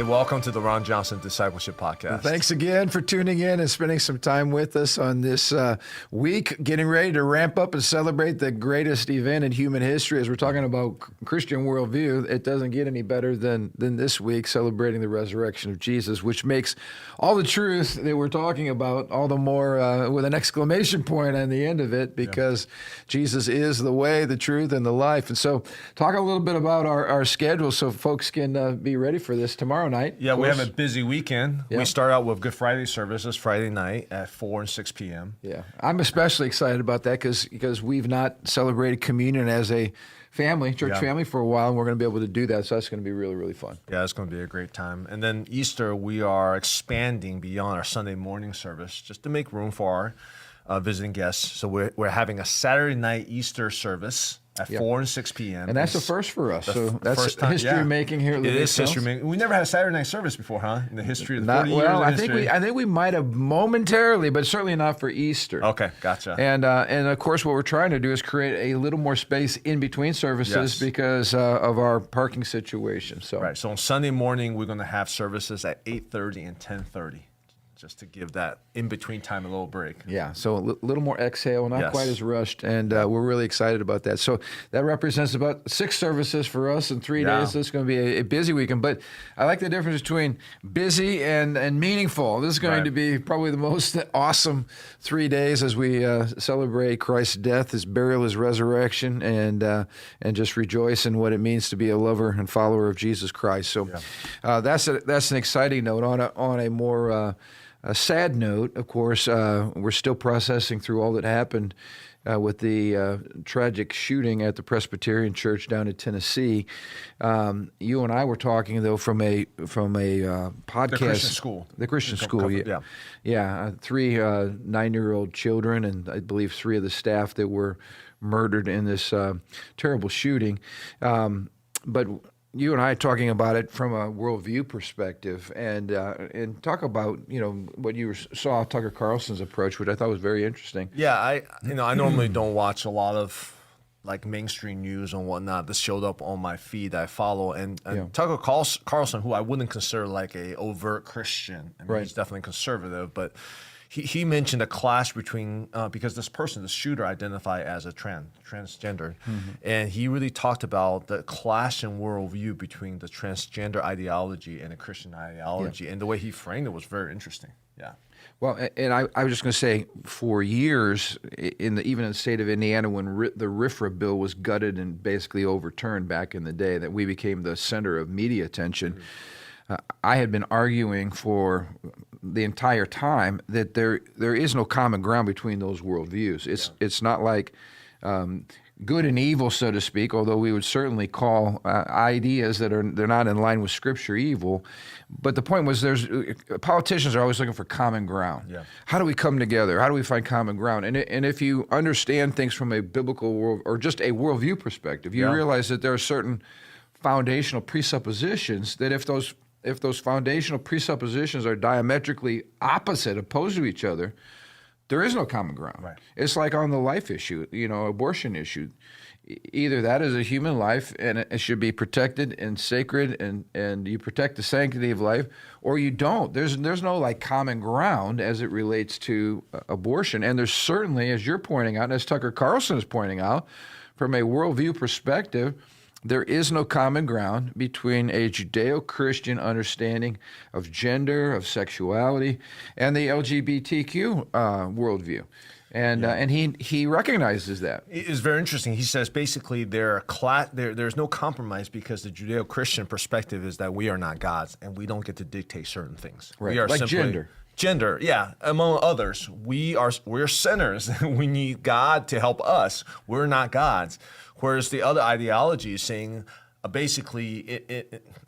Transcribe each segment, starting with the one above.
Hey, welcome to the Ron Johnson Discipleship Podcast. Well, thanks again for tuning in and spending some time with us on this week, getting ready to ramp up and celebrate the greatest event in human history. As we're talking about Christian worldview, it doesn't get any better than this week, celebrating the resurrection of Jesus, which makes all the truth that we're talking about all the more with an exclamation point on the end of it, because Jesus is the way, the truth, and the life. And so talk a little bit about our schedule so folks can be ready for this tomorrow night. Yeah, we have a busy weekend. Yeah. We start out with Good Friday services Friday night at 4 and 6 p.m. Yeah, I'm especially excited about that because we've not celebrated communion as a family, church family, for a while, and we're going to be able to do that. So that's going to be really, really fun. Yeah, it's going to be a great time. And then Easter, we are expanding beyond our Sunday morning service just to make room for our visiting guests. So we're having a Saturday night Easter service at 4 and 6 p.m. And that's a first for us. So that's first time, history making here at It is Hills. history making. We never had a Saturday night service before, huh? In the history of the 40 years Well, of I history. think we might have momentarily, but certainly not for Easter. Okay, gotcha. And of course, what we're trying to do is create a little more space in between services because of our parking situation. So Right. So on Sunday morning, we're going to have services at 8:30 and 10:30. Just to give that in-between time a little break. Yeah, so a little more exhale, not quite as rushed, and we're really excited about that. So that represents about 6 services for us in 3 days. So it's going to be a busy weekend, but I like the difference between busy and meaningful. This is going to be probably the most awesome 3 days as we celebrate Christ's death, His burial, His resurrection, and just rejoice in what it means to be a lover and follower of Jesus Christ. So that's an exciting note. On a more a sad note, of course, we're still processing through all that happened with the tragic shooting at the Presbyterian Church down in Tennessee. You and I were talking, though, from a podcast. The Christian school. The Christian school, yeah. 3 9-year-old children, and I believe 3 of the staff that were murdered in this terrible shooting. But you and I talking about it from a worldview perspective, and talk about what you saw Tucker Carlson's approach, which I thought was very interesting. Yeah, I normally don't watch a lot of like mainstream news and whatnot. This showed up on my feed that I follow, and Tucker Carlson, who I wouldn't consider like a overt Christian. I mean, he's definitely conservative, but he mentioned a clash between, because this person, the shooter, identified as a transgender. And he really talked about the clash in worldview between the transgender ideology and the Christian ideology. And the way he framed it was very interesting. Yeah. Well, and I was just going to say, for years, even in the state of Indiana, when the RFRA bill was gutted and basically overturned back in the day, that we became the center of media attention, I had been arguing for the entire time that there is no common ground between those worldviews. It's not like good and evil, so to speak, although we would certainly call ideas they're not in line with Scripture evil. But the point was, politicians are always looking for common ground. Yeah. How do we come together? How do we find common ground? And if you understand things from a biblical world or just a worldview perspective, you realize that there are certain foundational presuppositions that if those foundational presuppositions are diametrically opposite, opposed to each other, there is no common ground. Right. It's like on the life issue, abortion issue. Either that is a human life and it should be protected and sacred and you protect the sanctity of life, or you don't. There's no like common ground as it relates to abortion. And there's certainly, as you're pointing out, and as Tucker Carlson is pointing out, from a worldview perspective, there is no common ground between a Judeo-Christian understanding of gender, of sexuality, and the LGBTQ worldview. And he recognizes that. It's very interesting. He says basically there's no compromise because the Judeo-Christian perspective is that we are not gods and we don't get to dictate certain things. Right. We are like simply gender, yeah, among others. We're sinners. We need God to help us. We're not gods. Whereas the other ideology is saying basically,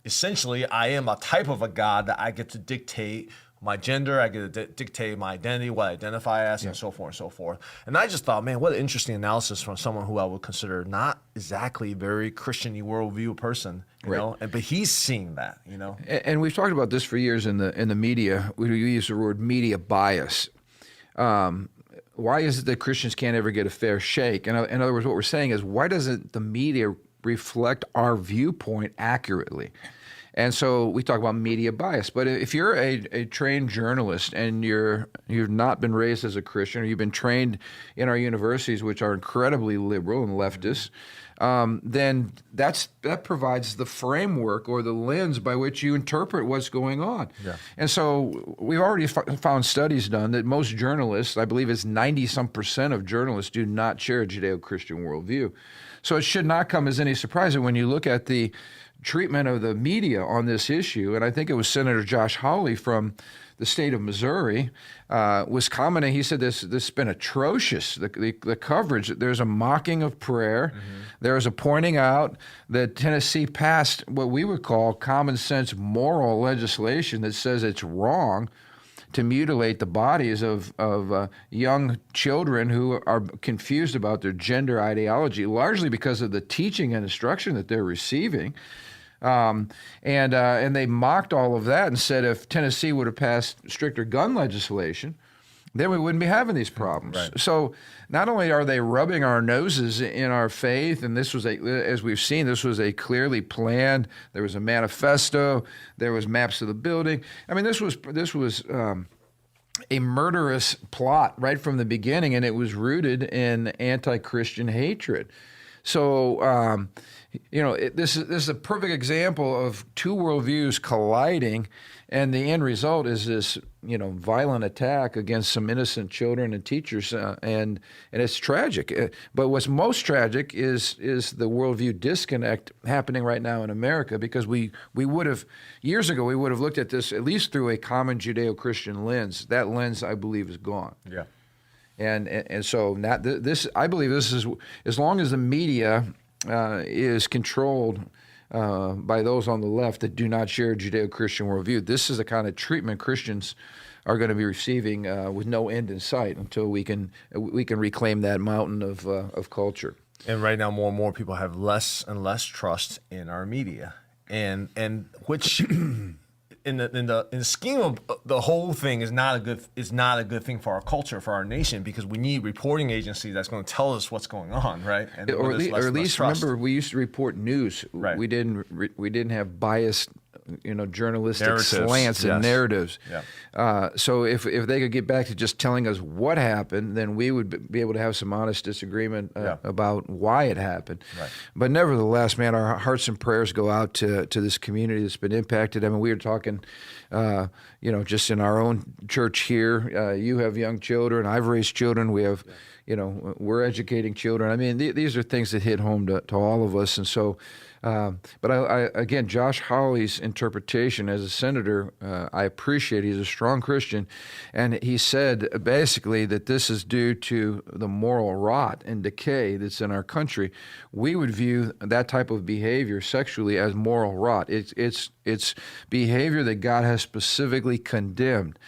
essentially, I am a type of a God that I get to dictate my gender, I get to dictate my identity, what I identify as, and so forth and so forth. And I just thought, man, what an interesting analysis from someone who I would consider not exactly a very Christian-y worldview person, you know? But he's seeing that, you know? And we've talked about this for years in the media. We use the word media bias. Why is it that Christians can't ever get a fair shake? In other words, what we're saying is, why doesn't the media reflect our viewpoint accurately? And so we talk about media bias. But if you're a trained journalist and you've not been raised as a Christian, or you've been trained in our universities, which are incredibly liberal and leftist, then that provides the framework or the lens by which you interpret what's going on. Yeah. And so we've already found studies done that most journalists, I believe it's 90-some% of journalists, do not share a Judeo-Christian worldview. So it should not come as any surprise that when you look at the treatment of the media on this issue, and I think it was Senator Josh Hawley from the state of Missouri was commenting. He said this has been atrocious, the coverage. There's a mocking of prayer. Mm-hmm. There's a pointing out that Tennessee passed what we would call common sense moral legislation that says it's wrong to mutilate the bodies of young children who are confused about their gender ideology, largely because of the teaching and instruction that they're receiving. And they mocked all of that and said if Tennessee would have passed stricter gun legislation, then we wouldn't be having these problems. Right. So not only are they rubbing our noses in our faith, and this was as we've seen, this was a clearly planned. There was a manifesto. There was maps of the building. I mean, this was a murderous plot right from the beginning, and it was rooted in anti-Christian hatred. So, this is a perfect example of two worldviews colliding, and the end result is this, violent attack against some innocent children and teachers, and it's tragic. But what's most tragic is the worldview disconnect happening right now in America, because we would have, years ago, we would have looked at this at least through a common Judeo-Christian lens. That lens, I believe, is gone. Yeah. And so now I believe this is, as long as the media is controlled by those on the left that do not share a Judeo-Christian worldview, this is the kind of treatment Christians are going to be receiving with no end in sight until we can reclaim that mountain of culture. And right now, more and more people have less and less trust in our media, and which. In the scheme of the whole thing is not a good thing for our culture, for our nation, because we need reporting agencies that's going to tell us what's going on, right? And or at least remember, we used to report news. Right. We didn't have biased, journalistic narratives, slants and narratives. Yeah. So if they could get back to just telling us what happened, then we would be able to have some honest disagreement about why it happened. Right. But nevertheless, man, our hearts and prayers go out to this community that's been impacted. I mean, we were talking, just in our own church here. You have young children. I've raised children. We have, we're educating children. I mean, these are things that hit home to all of us, and so. But again, Josh Hawley's interpretation as a senator, I appreciate. He's a strong Christian, and he said basically that this is due to the moral rot and decay that's in our country. We would view that type of behavior sexually as moral rot. It's behavior that God has specifically condemned.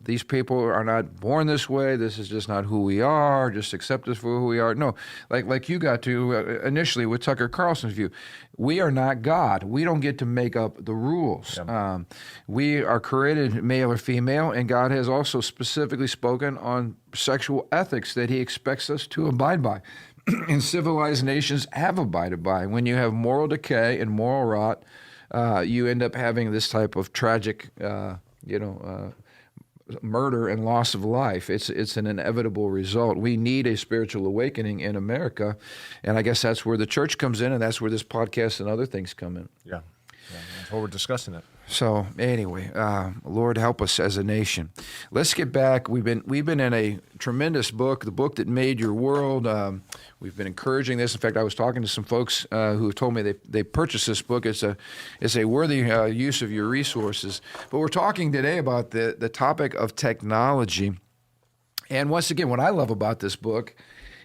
These people are not born this way. This is just not who we are. Just accept us for who we are. No, like you got to initially with Tucker Carlson's view. We are not God. We don't get to make up the rules. Yep. We are created male or female, and God has also specifically spoken on sexual ethics that he expects us to abide by. And civilized nations have abided by. When you have moral decay and moral rot, you end up having this type of tragic, murder and loss of life. It's an inevitable result. We need a spiritual awakening in America, and I guess that's where the church comes in, and that's where this podcast and other things come in. Yeah, that's what we're discussing it. So anyway, Lord help us as a nation. Let's get back. We've been in a tremendous book, the book that made your world. We've been encouraging this. In fact, I was talking to some folks who have told me they purchased this book. It's a worthy use of your resources. But we're talking today about the topic of technology. And once again, what I love about this book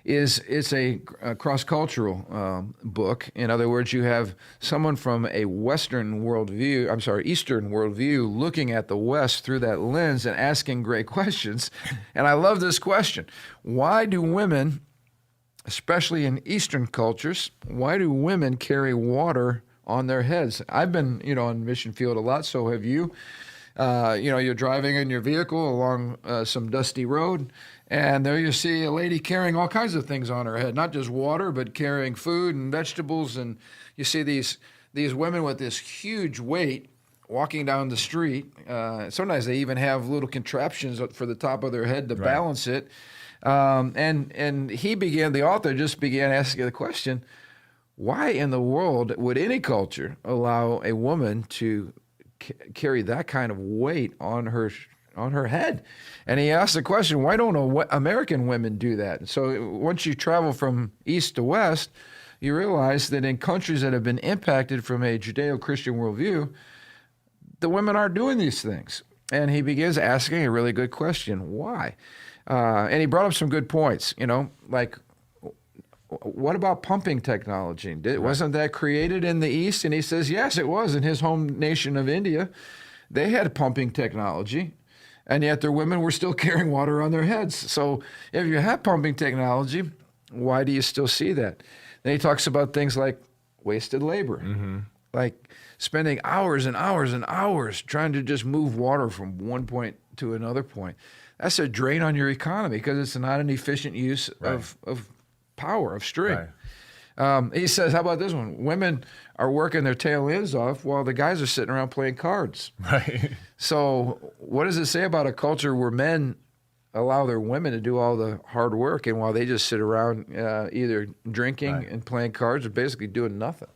is it's a cross-cultural book. In other words, you have someone from a Eastern worldview looking at the West through that lens and asking great questions. And I love this question. Why do women, especially in Eastern cultures, why do women carry water on their heads? I've been, on mission field a lot, so have you. You're driving in your vehicle along some dusty road, and there you see a lady carrying all kinds of things on her head, not just water, but carrying food and vegetables. And you see these these women with this huge weight walking down the street. Sometimes they even have little contraptions for the top of their head to balance it. And the author just began asking the question, why in the world would any culture allow a woman to carry that kind of weight on her head? And he asked the question, why don't American women do that? And so once you travel from east to west, you realize that in countries that have been impacted from a Judeo-Christian worldview, the women aren't doing these things. And he begins asking a really good question, why? And he brought up some good points, like, what about pumping technology? Wasn't that created in the East? And he says, yes, it was. In his home nation of India, they had pumping technology, and yet their women were still carrying water on their heads. So if you have pumping technology, why do you still see that? Then he talks about things like wasted labor, like spending hours and hours and hours trying to just move water from one point to another point. That's a drain on your economy because it's not an efficient use of power, of strength. He says, how about this one? Women are working their tail ends off while the guys are sitting around playing cards. Right. So what does it say about a culture where men allow their women to do all the hard work, and while they just sit around either drinking and playing cards or basically doing nothing?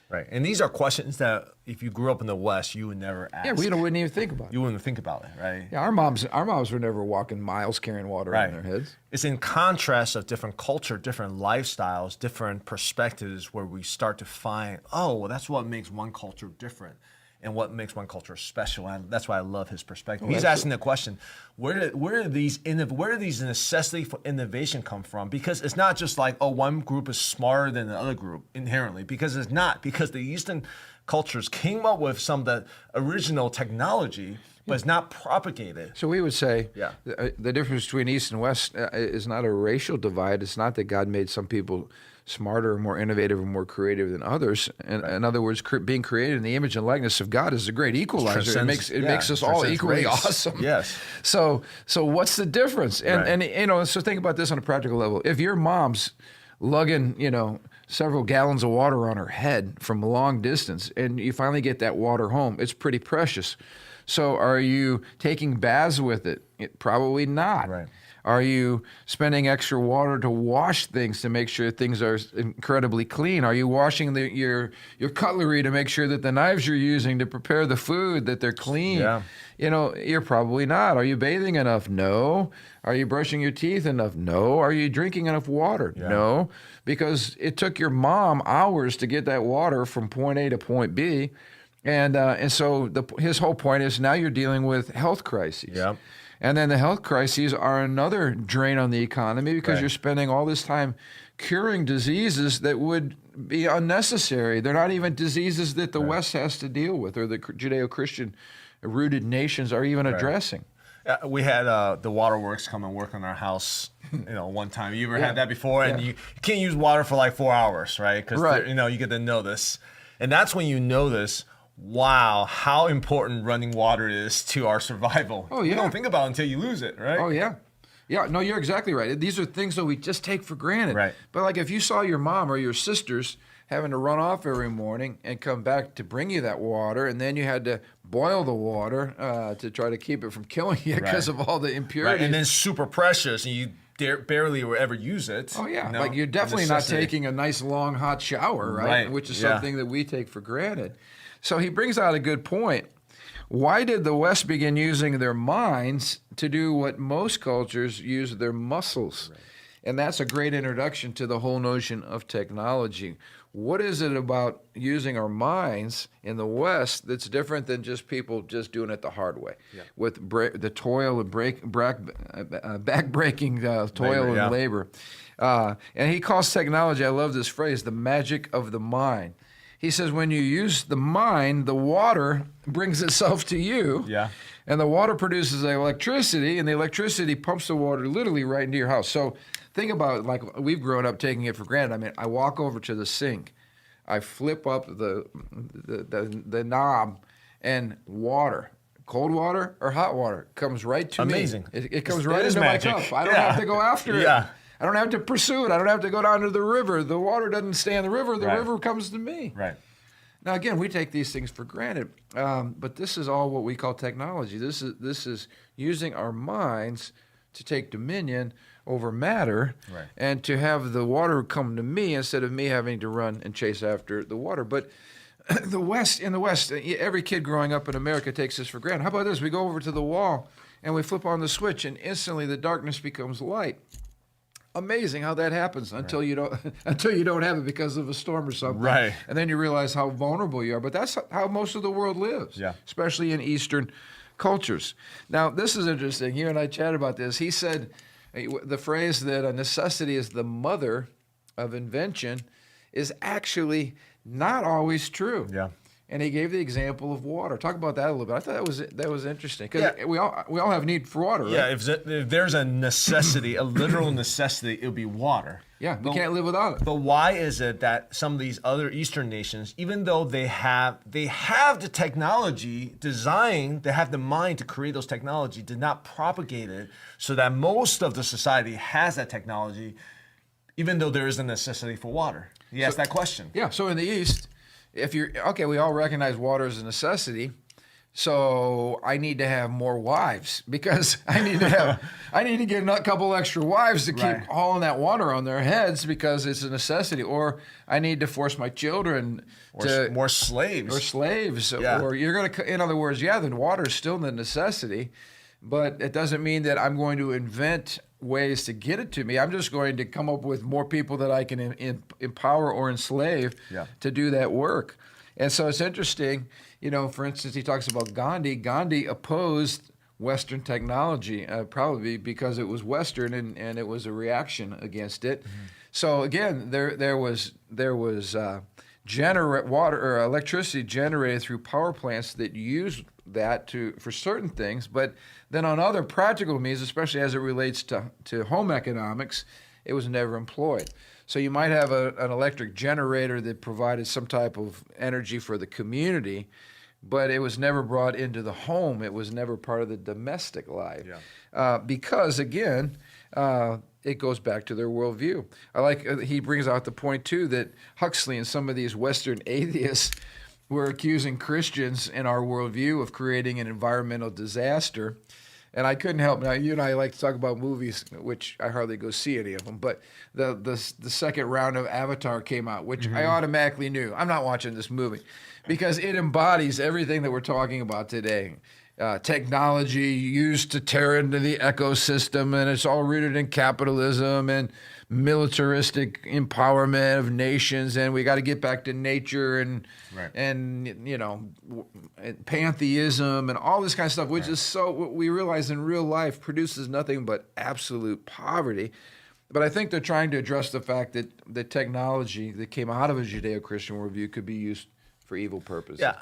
Right. And these are questions that if you grew up in the West, you would never ask. Yeah, we wouldn't even think about it. You wouldn't think about it, right? Yeah, our moms were never walking miles carrying water on their heads. It's in contrast of different culture, different lifestyles, different perspectives where we start to find, oh, well, that's what makes one culture different and what makes one culture special. And that's why I love his perspective. He's asking the question, where do these necessity for innovation come from? Because it's not just like, oh, one group is smarter than the other group inherently, because it's not. Because the Eastern cultures came up with some of the original technology, but it's not propagated. So we would say the difference between East and West is not a racial divide. It's not that God made some people smarter, more innovative, and more creative than others. In other words, being created in the image and likeness of God is a great equalizer. It makes us all equally awesome. Yes. So what's the difference? And so think about this on a practical level. If your mom's lugging, several gallons of water on her head from a long distance, and you finally get that water home, it's pretty precious. So are you taking baths with it? Probably not. Right. Are you spending extra water to wash things to make sure things are incredibly clean? Are you washing your cutlery to make sure that the knives you're using to prepare the food, that they're clean? Yeah. You're probably not. Are you bathing enough? No. Are you brushing your teeth enough? No. Are you drinking enough water? Yeah. No. Because it took your mom hours to get that water from point A to point B. And so his whole point is now you're dealing with health crises. Yeah. And then the health crises are another drain on the economy because you're spending all this time curing diseases that would be unnecessary. They're not even diseases that the West has to deal with or the Judeo-Christian rooted nations are even addressing. We had the waterworks come and work on our house, one time. You ever had that before? And you can't use water for like 4 hours, right? Because you get to notice. And that's when you notice, wow, how important running water is to our survival. Oh, yeah. You don't think about it until you lose it, right? Oh, yeah. Yeah, no, you're exactly right. These are things that we just take for granted. Right. But like if you saw your mom or your sisters having to run off every morning and come back to bring you that water, and then you had to boil the water to try to keep it from killing you because of all the impurities. Right. And then super precious, and you barely ever use it. Oh, yeah. Like you're definitely not taking a nice, long, hot shower, right? Which is something that we take for granted. So he brings out a good point. Why did the West begin using their minds to do what most cultures use their muscles? Right. And that's a great introduction to the whole notion of technology. What is it about using our minds in the West that's different than just people just doing it the hard way, with the toil and back-breaking toil and labor? And he calls technology, I love this phrase, the magic of the mind. He says when you use the mind, the water brings itself to you. Yeah. And the water produces electricity, and the electricity pumps the water literally right into your house. So think about it, like we've grown up taking it for granted. I mean, I walk over to the sink, I flip up the knob, and water, cold water or hot water, comes right to me. Amazing. It comes right into my cup. I don't have to go after it. I don't have to pursue it. I don't have to go down to the river. The water doesn't stay in the river. The river comes to me. Right. Now, again, we take these things for granted, but this is all what we call technology. This is using our minds to take dominion over matter, right, and to have the water come to me instead of me having to run and chase after the water. But in the West, every kid growing up in America takes this for granted. How about this? We go over to the wall and we flip on the switch, and instantly the darkness becomes light. Amazing how that happens until you don't have it because of a storm or something. Right. And then you realize how vulnerable you are. But that's how most of the world lives, yeah, especially in Eastern cultures. Now, this is interesting. You and I chatted about this. He said the phrase that a necessity is the mother of invention is actually not always true. Yeah. And he gave the example of water. Talk about that a little bit. I thought that was interesting because we all have need for water, right? Yeah, if there's a necessity, a literal necessity, it would be water. Yeah, we can't live without it. But why is it that some of these other Eastern nations, even though they have the technology designed, they have the mind to create those technology, did not propagate it so that most of the society has that technology, even though there is a necessity for water? He asked that question. Yeah, so in the East, we all recognize water as a necessity. So I need to have more wives because I need to get a couple extra wives to keep hauling that water on their heads because it's a necessity. Or I need to force my children to more slaves. Or slaves. Yeah. Or you're going to, in other words, the water is still the necessity, but it doesn't mean that I'm going to invent ways to get it to me. I'm just going to come up with more people that I can empower or enslave to do that work. And so it's interesting, for instance, he talks about Gandhi. Gandhi opposed Western technology, probably because it was Western and it was a reaction against it. Mm-hmm. So again, there was water or electricity generated through power plants that used that for certain things, but then on other practical means, especially as it relates to home economics, it was never employed. So you might have an electric generator that provided some type of energy for the community, but it was never brought into the home. It was never part of the domestic life. Yeah. Because, again, it goes back to their worldview. He brings out the point, too, that Huxley and some of these Western atheists were accusing Christians in our worldview of creating an environmental disaster. And I couldn't help. Now, you and I like to talk about movies, which I hardly go see any of them. But the second round of Avatar came out, which I automatically knew. I'm not watching this movie because it embodies everything that we're talking about today. Technology used to tear into the ecosystem, and it's all rooted in capitalism and militaristic empowerment of nations, and we got to get back to nature and pantheism and all this kind of stuff, which is so what we realize in real life produces nothing but absolute poverty. But I think they're trying to address the fact that the technology that came out of a Judeo-Christian worldview could be used for evil purposes. Yeah,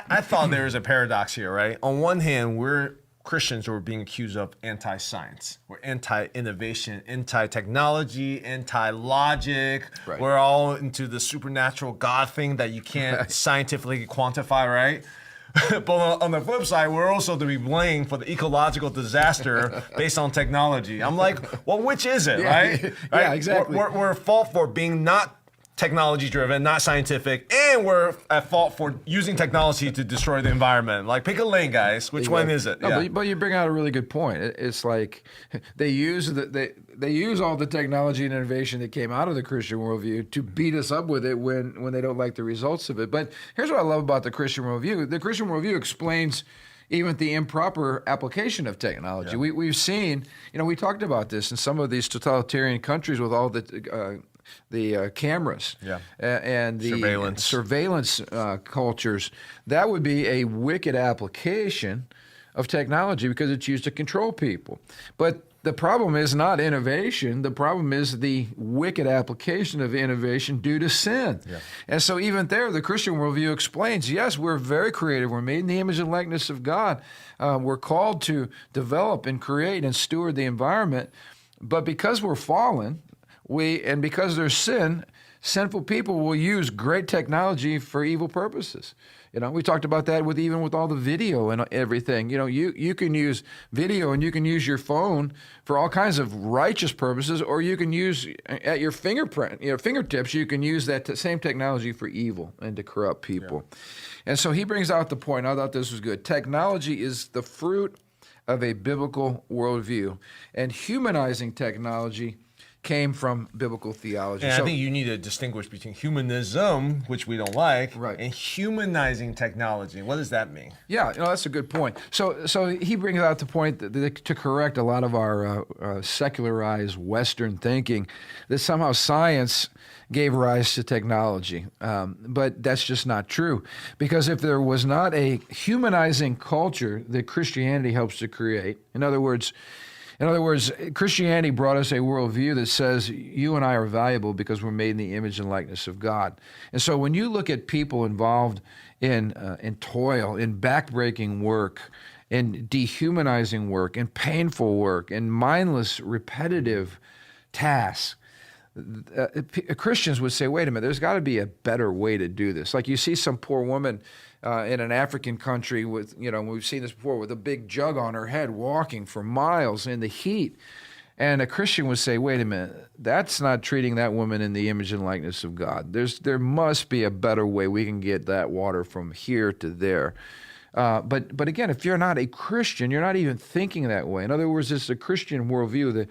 I thought there was a paradox here, right? On one hand, we're Christians who are being accused of anti-science. We're anti-innovation, anti-technology, anti-logic. Right. We're all into the supernatural God thing that you can't scientifically quantify, right? But on the flip side, we're also to be blamed for the ecological disaster based on technology. I'm like, well, which is it, right? Yeah, exactly. We're at fault for being not technology-driven, not scientific, and we're at fault for using technology to destroy the environment. Like, pick a lane, guys. Which one is it? No, but you bring out a really good point. It's like they use all the technology and innovation that came out of the Christian worldview to beat us up with it when they don't like the results of it. But here's what I love about the Christian worldview. The Christian worldview explains even the improper application of technology. Yeah. We've seen, we talked about this in some of these totalitarian countries with all the cameras and the surveillance cultures. That would be a wicked application of technology because it's used to control people. But the problem is not innovation. The problem is the wicked application of innovation due to sin. Yeah. And so even there, the Christian worldview explains, yes, we're very creative. We're made in the image and likeness of God. We're called to develop and create and steward the environment. But because we're fallen, and because there's sin, sinful people will use great technology for evil purposes. We talked about that even with all the video and everything. You can use video and you can use your phone for all kinds of righteous purposes, or you can use at your fingertips, you can use that same technology for evil and to corrupt people. Yeah. And so he brings out the point. I thought this was good. Technology is the fruit of a biblical worldview, and humanizing technology came from biblical theology. And I think you need to distinguish between humanism, which we don't like, right, and humanizing technology. What does that mean? Yeah, that's a good point. So he brings out the point that to correct a lot of our secularized Western thinking, that somehow science gave rise to technology. But that's just not true. Because if there was not a humanizing culture that Christianity helps to create, in other words, Christianity brought us a worldview that says you and I are valuable because we're made in the image and likeness of God. And so when you look at people involved in toil, in backbreaking work, in dehumanizing work, in painful work, in mindless, repetitive tasks, Christians would say, wait a minute, there's got to be a better way to do this. Like you see some poor woman in an African country with, we've seen this before, with a big jug on her head, walking for miles in the heat. And a Christian would say, wait a minute, that's not treating that woman in the image and likeness of God. There must be a better way we can get that water from here to there. But again, if you're not a Christian, you're not even thinking that way. In other words, it's a Christian worldview,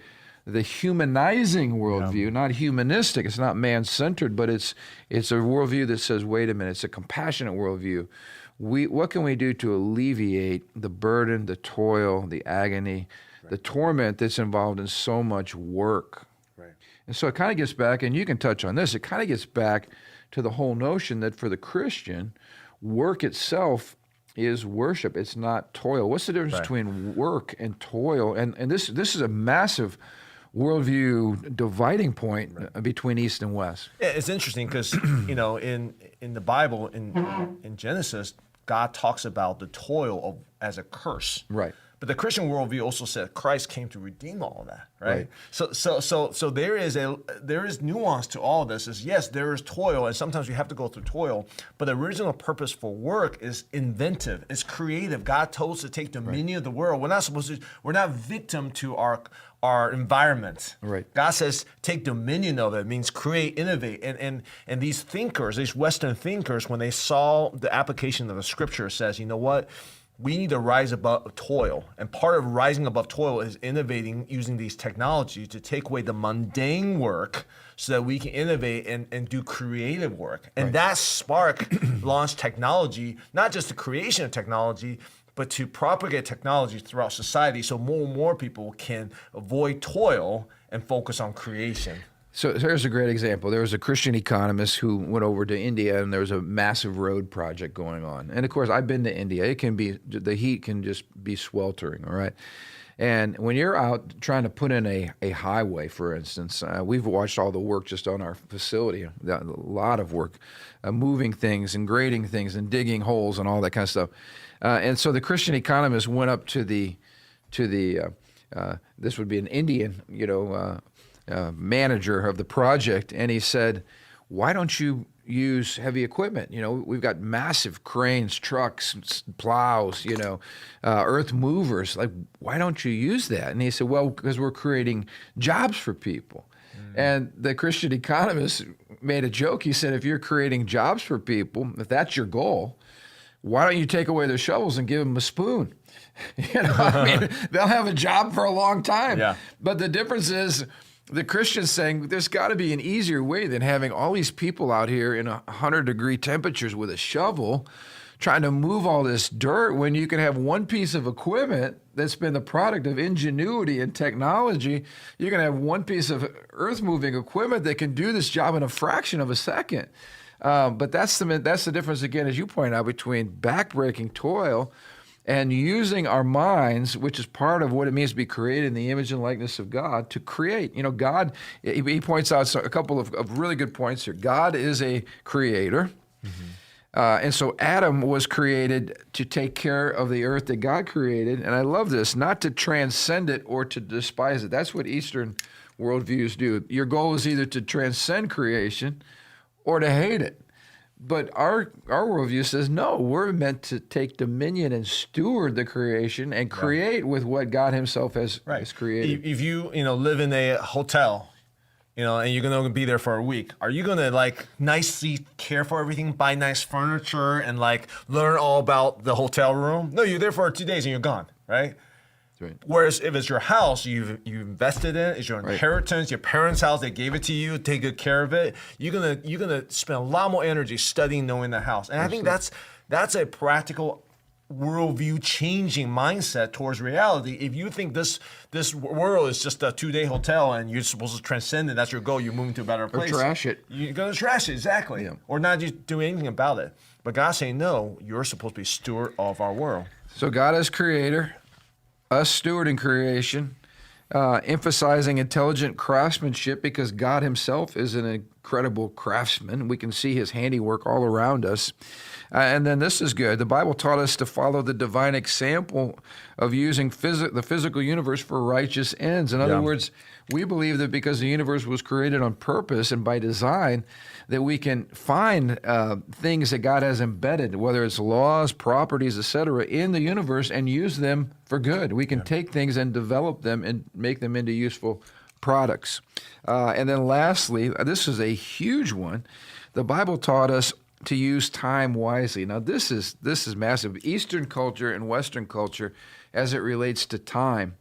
the humanizing worldview, not humanistic. It's not man-centered, but it's a worldview that says, wait a minute, it's a compassionate worldview. What can we do to alleviate the burden, the toil, the agony, the torment that's involved in so much work? Right. And so it kind of gets back, and you can touch on this, it kind of gets back to the whole notion that for the Christian, work itself is worship. It's not toil. What's the difference between work and toil? And this is a massive worldview dividing point between East and West. Yeah, it's interesting because in the Bible, in Genesis, God talks about the toil as a curse. Right. But the Christian worldview also said Christ came to redeem all of that, right? So there is nuance to all of this. Is yes, there is toil, and sometimes you have to go through toil. But the original purpose for work is inventive, it's creative. God told us to take dominion of the world. We're not victim to our environment. Right. God says take dominion of it. It means create, innovate. And these thinkers, these Western thinkers, when they saw the application of the scripture, says, you know what? We need to rise above toil. And part of rising above toil is innovating using these technologies to take away the mundane work so that we can innovate and do creative work. And that spark launched technology, not just the creation of technology, but to propagate technology throughout society so more and more people can avoid toil and focus on creation. So here's a great example. There was a Christian economist who went over to India, and there was a massive road project going on. And of course, I've been to India. The heat can just be sweltering, all right? And when you're out trying to put in a highway, for instance, we've watched all the work just on our facility, a lot of work, moving things and grading things and digging holes and all that kind of stuff. And so the Christian economist went up to the this would be an Indian, manager of the project, and he said, why don't you use heavy equipment? We've got massive cranes, trucks, plows, earth movers. Like, why don't you use that? And he said, well, because we're creating jobs for people. And the Christian economist made a joke. He said, if you're creating jobs for people, if that's your goal, why don't you take away their shovels and give them a spoon? They'll have a job for a long time. Yeah. But the difference is, the Christian's saying there's got to be an easier way than having all these people out here in 100-degree temperatures with a shovel trying to move all this dirt when you can have one piece of equipment that's been the product of ingenuity and technology. You can have one piece of earth-moving equipment that can do this job in a fraction of a second. But that's the difference, again, as you point out, between backbreaking toil and using our minds, which is part of what it means to be created in the image and likeness of God, to create. God, he points out a couple of really good points here. God is a creator. And so Adam was created to take care of the earth that God created. And I love this, not to transcend it or to despise it. That's what Eastern worldviews do. Your goal is either to transcend creation or to hate it. But our worldview says, no, we're meant to take dominion and steward the creation and create with what God himself has created. If you live in a hotel, and you're going to be there for a week, are you going to like nicely care for everything, buy nice furniture and like learn all about the hotel room? No, you're there for 2 days and you're gone, right? Right. Whereas if it's your house, you invested in it, it's your inheritance, your parents' house, they gave it to you, take good care of it. You're gonna spend a lot more energy studying, knowing the house. And I think that's a practical worldview changing mindset towards reality. If you think this world is just a 2-day hotel and you're supposed to transcend it, that's your goal, you're moving to a better place. Or trash it. You're gonna trash it, exactly. Yeah. Or not just do anything about it. But God's saying, no, you're supposed to be steward of our world. So God is creator, us stewarding creation, emphasizing intelligent craftsmanship because God himself is an incredible craftsman. We can see his handiwork all around us. And then this is good. The Bible taught us to follow the divine example of using the physical universe for righteous ends. In other words, we believe that because the universe was created on purpose and by design, that we can find things that God has embedded, whether it's laws, properties, etc., in the universe and use them for good. We can take things and develop them and make them into useful products. And then lastly, this is a huge one. The Bible taught us to use time wisely. Now, this is massive. Eastern culture and Western culture, as it relates to time,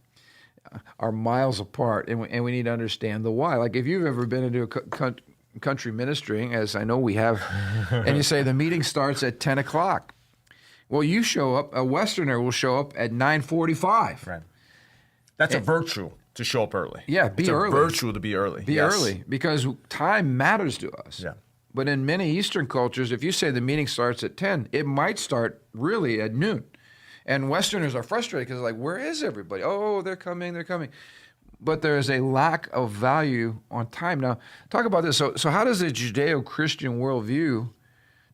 are miles apart, and we need to understand the why. Like if you've ever been into a country ministering, as I know we have, and you say the meeting starts at 10 o'clock. Well, you show up, a Westerner will show up at 9:45. Right. That's a virtue to show up early. Yeah, be early. It's a virtue to be early. Be early, because time matters to us. Yeah. But in many Eastern cultures, if you say the meeting starts at 10, it might start really at noon. And Westerners are frustrated because like, where is everybody? Oh, they're coming. But there is a lack of value on time. Now, talk about this. So how does the Judeo-Christian worldview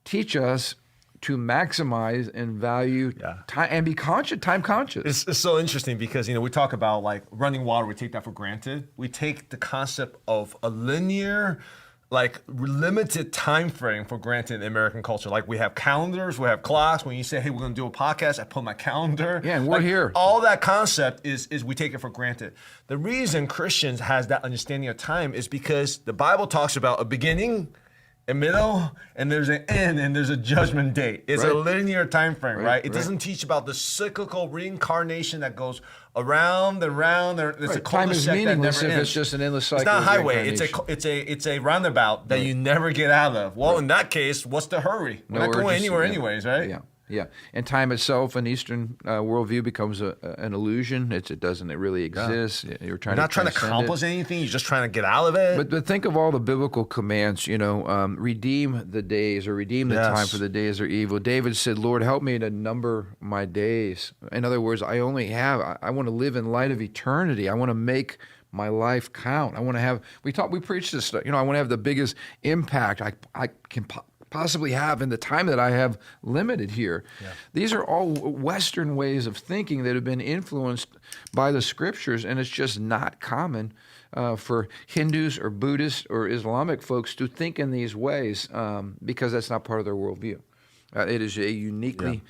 teach us to maximize and value time and be time conscious? It's so interesting because, we talk about like running water, we take that for granted. We take the concept of a linear, like limited time frame for granted in American culture. Like we have calendars, we have clocks. When you say, hey, we're gonna do a podcast, I put my calendar. Yeah, and we're here. All that concept is we take it for granted. The reason Christians has that understanding of time is because the Bible talks about a beginning, a middle, and there's an end, and there's a judgment date. It's a linear time frame, right? It doesn't teach about the cyclical reincarnation that goes around and round. It's a time is meaningless if it's just an endless cycle. It's not a highway. It's a roundabout that you never get out of. Well, in that case, what's the hurry? We're not going anywhere anyways, right? Yeah, and time itself in Eastern worldview becomes an illusion. It doesn't really exist. You're not trying to accomplish anything. You're just trying to get out of it. But think of all the biblical commands. Redeem the days, or redeem the time, for the days are evil. David said, "Lord, help me to number my days." In other words, I want to live in light of eternity. I want to make my life count. I want to have. We preach this stuff. I want to have the biggest impact I can possibly have in the time that I have limited here. Yeah. These are all Western ways of thinking that have been influenced by the scriptures, and it's just not common for Hindus or Buddhists or Islamic folks to think in these ways because that's not part of their worldview. It is a uniquely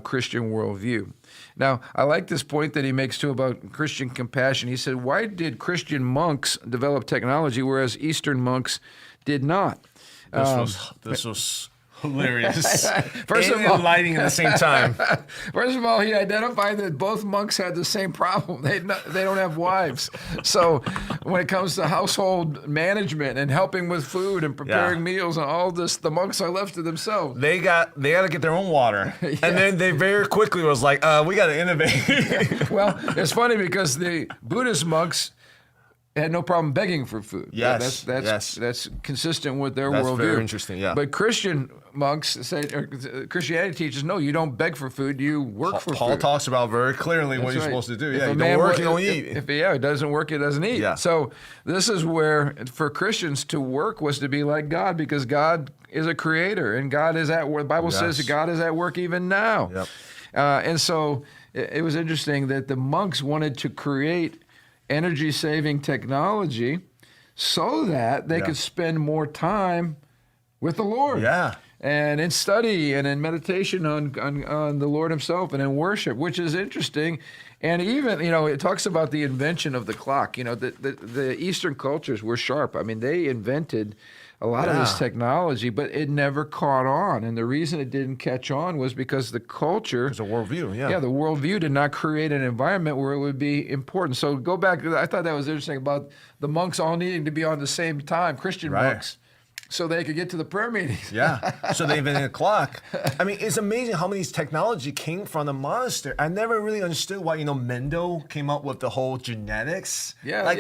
Christian worldview. Now, I like this point that he makes too about Christian compassion. He said, why did Christian monks develop technology whereas Eastern monks did not? This was hilarious. First of all, lighting at the same time. First of all, he identified that both monks had the same problem. They don't have wives. So when it comes to household management and helping with food and preparing meals and all this, the monks are left to themselves. They got to get their own water. And then they very quickly was like, we got to innovate. Well, it's funny because the Buddhist monks had no problem begging for food. Yes, that's consistent with their worldview. That's very interesting, yeah. But Christian monks say, or Christianity teaches, no, you don't beg for food, you work for food. Paul talks about very clearly what you're supposed to do. You don't work, you don't eat. If it doesn't work, it doesn't eat. Yeah. So this is where, for Christians to work was to be like God, because God is a creator, and God is at work. The Bible says that God is at work even now. Yep. And so it was interesting that the monks wanted to create energy-saving technology so that they could spend more time with the Lord. Yeah. And in study and in meditation on the Lord himself and in worship, which is interesting. And even, it talks about the invention of the clock. The Eastern cultures were sharp. I mean, they invented a lot of this technology, but it never caught on. And the reason it didn't catch on was because the culture... It's a worldview, Yeah, the worldview did not create an environment where it would be important. So go back, I thought that was interesting about the monks all needing to be on the same time, Christian monks, so they could get to the prayer meetings. Yeah, so they invented a clock. I mean, it's amazing how many technology came from the monastery. I never really understood why, Mendel came up with the whole genetics.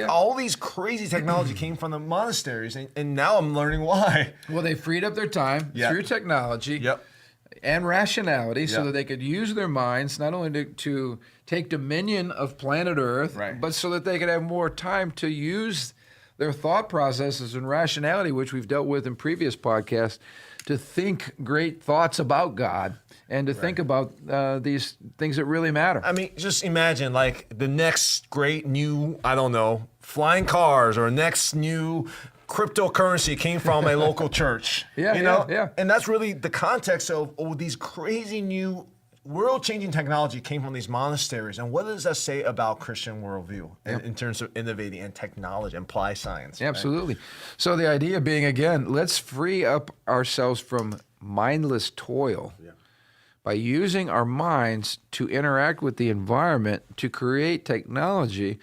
All these crazy technology came from the monasteries, and now I'm learning why. Well, they freed up their time through technology and rationality so that they could use their minds not only to take dominion of planet Earth, but so that they could have more time to use their thought processes and rationality, which we've dealt with in previous podcasts, to think great thoughts about God and to think about these things that really matter. I mean, just imagine like the next great new, flying cars or next new cryptocurrency came from a local church. And that's really the context of these crazy new world-changing technology came from these monasteries. And what does that say about Christian worldview in terms of innovating and technology and apply science? Absolutely. So the idea being, again, let's free up ourselves from mindless toil by using our minds to interact with the environment to create technology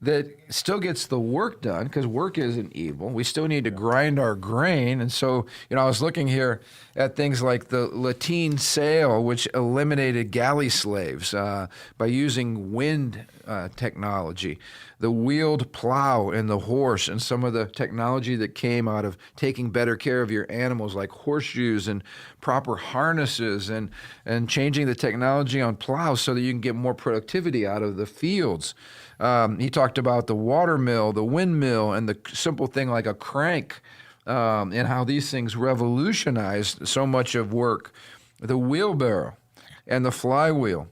that still gets the work done, because work isn't evil. We still need to grind our grain. And so, I was looking here at things like the lateen sail, which eliminated galley slaves by using wind technology, the wheeled plow and the horse, and some of the technology that came out of taking better care of your animals, like horseshoes and proper harnesses, and changing the technology on plows so that you can get more productivity out of the fields. He talked about the water mill, the windmill, and the simple thing like a crank, and how these things revolutionized so much of work. The wheelbarrow and the flywheel.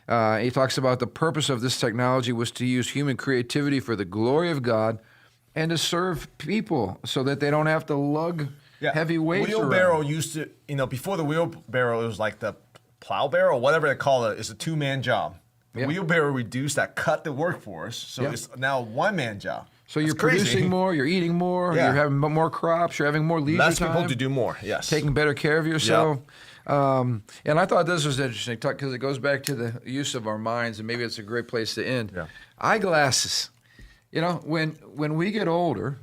He talks about the purpose of this technology was to use human creativity for the glory of God and to serve people so that they don't have to lug heavy weights Wheelbarrow around. used to, before the wheelbarrow, it was like the plow barrow, whatever they call it. It's a two-man job. The wheelbarrow reduced that, cut the workforce, so it's now a one-man job. So you're producing more, you're eating more, you're having more crops, you're having more leisure time. Less people to do more, taking better care of yourself. And I thought this was interesting because it goes back to the use of our minds, and maybe it's a great place to end. Eyeglasses. When we get older,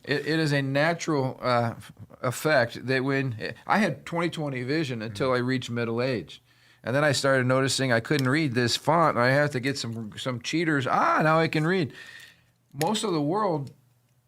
it is a natural effect that when I had 20/20 vision until I reached middle age. And then I started noticing I couldn't read this font, and I had to get some cheaters. Now I can read. Most of the world,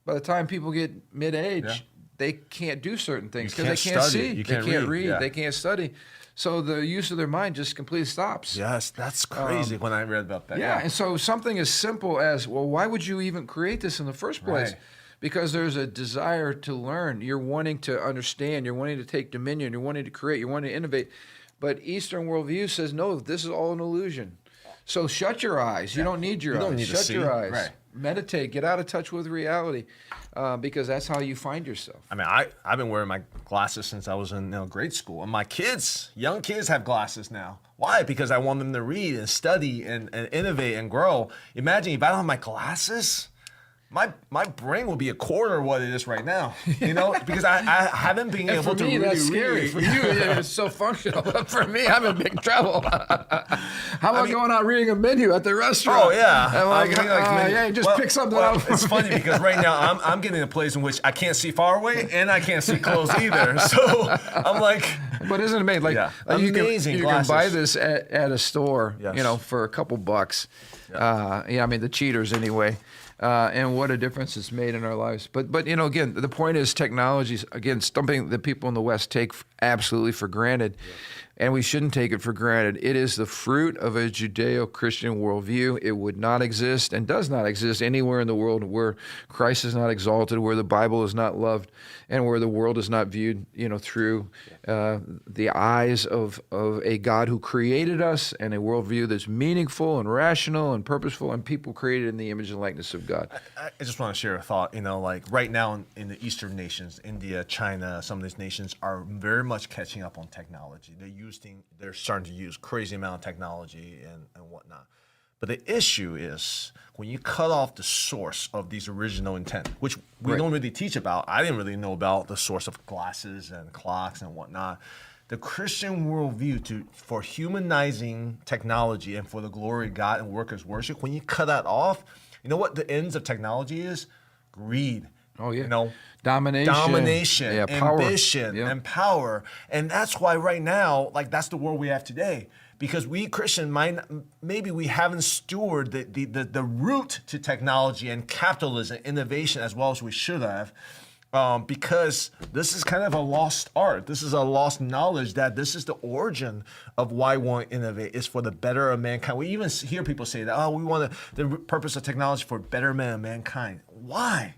by the time people get mid-age, they can't do certain things because they can't see, they can't read, they can't study. So the use of their mind just completely stops. Yes, that's crazy when I read about that. And so something as simple as, well, why would you even create this in the first place? Because there's a desire to learn. You're wanting to understand. You're wanting to take dominion. You're wanting to create. You're wanting to innovate. But Eastern worldview says, no, this is all an illusion. So shut your eyes. You don't need your eyes. You don't need to see. Shut your eyes. Meditate. Get out of touch with reality, because that's how you find yourself. I mean, I've been wearing my glasses since I was in grade school. And my young kids have glasses now. Why? Because I want them to read and study and innovate and grow. Imagine if I don't have my glasses, my brain will be a quarter of what it is right now, because I haven't been able to really that's scary. read. For you, it's so functional. But for me, I'm in big trouble. How about going out reading a menu at the restaurant? Oh, yeah. I'm just pick something up. It's funny because right now I'm getting in a place in which I can't see far away and I can't see close either. So I'm like... But isn't it amazing? Amazing you can buy this at a store, for a couple bucks. The cheaters anyway. And what a difference it's made in our lives. But again, the point is technology is, again, something that people in the West take absolutely for granted. and we shouldn't take it for granted. It is the fruit of a Judeo-Christian worldview. It would not exist and does not exist anywhere in the world where Christ is not exalted, where the Bible is not loved, and where the world is not viewed, through the eyes of a God who created us, and a worldview that's meaningful and rational and purposeful, and people created in the image and likeness of God. I just want to share a thought. Like right now in the Eastern nations, India, China, some of these nations are very much catching up on technology. They're starting to use crazy amount of technology and whatnot. But the issue is when you cut off the source of these original intent, which we don't really teach about. I didn't really know about the source of glasses and clocks and whatnot. The Christian worldview for humanizing technology and for the glory of God and workers' worship, when you cut that off, you know what the ends of technology is? Greed. Oh, yeah. Domination, power. Ambition, and power. And that's why right now, that's the world we have today. Because we Christian, maybe we haven't stewarded the root to technology and capitalism, innovation as well as we should have. Because this is kind of a lost art. This is a lost knowledge that this is the origin of why we want to innovate. It's for the better of mankind. We even hear people say that, we want the purpose of technology for betterment of mankind. Why?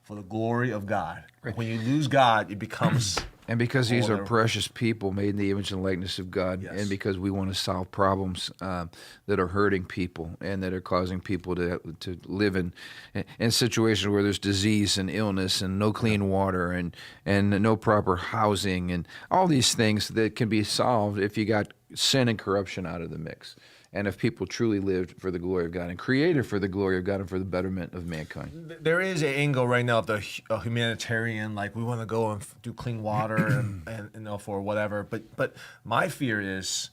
For the glory of God. Right. When you lose God, it becomes... And because these are precious people made in the image and likeness of God, and because we want to solve problems that are hurting people and that are causing people to live in situations where there's disease and illness and no clean water and no proper housing and all these things that can be solved if you got sin and corruption out of the mix. And if people truly lived for the glory of God and created for the glory of God and for the betterment of mankind. There is an angle right now of the humanitarian, we want to go and do clean water and for whatever. But my fear is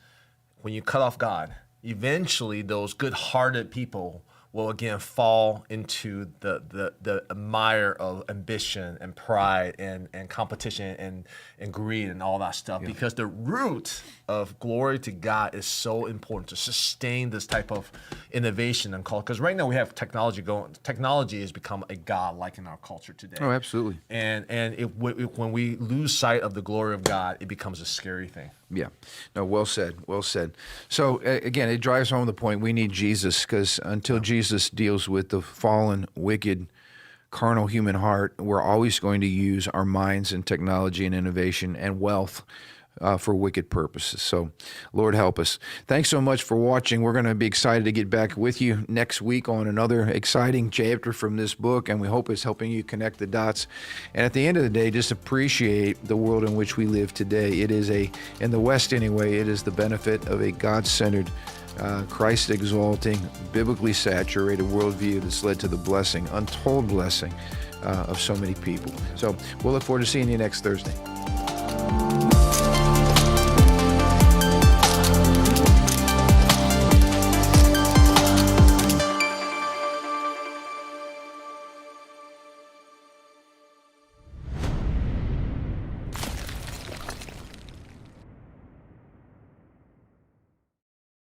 when you cut off God, eventually those good-hearted people will again fall into the mire of ambition and pride and competition and greed and all that stuff. Yeah. Because the root of glory to God is so important to sustain this type of innovation and culture. Because right now we have technology going. Technology has become a god in our culture today. Oh, absolutely. And when we lose sight of the glory of God, it becomes a scary thing. Yeah. No, well said. Well said. So, again, it drives home the point. We need Jesus, because until Jesus deals with the fallen, wicked, carnal human heart, we're always going to use our minds and technology and innovation and wealth for wicked purposes. So, Lord, help us. Thanks so much for watching. We're going to be excited to get back with you next week on another exciting chapter from this book, and we hope it's helping you connect the dots. And at the end of the day, just appreciate the world in which we live today. It is in the West anyway, it is the benefit of a God-centered, Christ-exalting, biblically saturated worldview that's led to the blessing, untold blessing of so many people. So we'll look forward to seeing you next Thursday.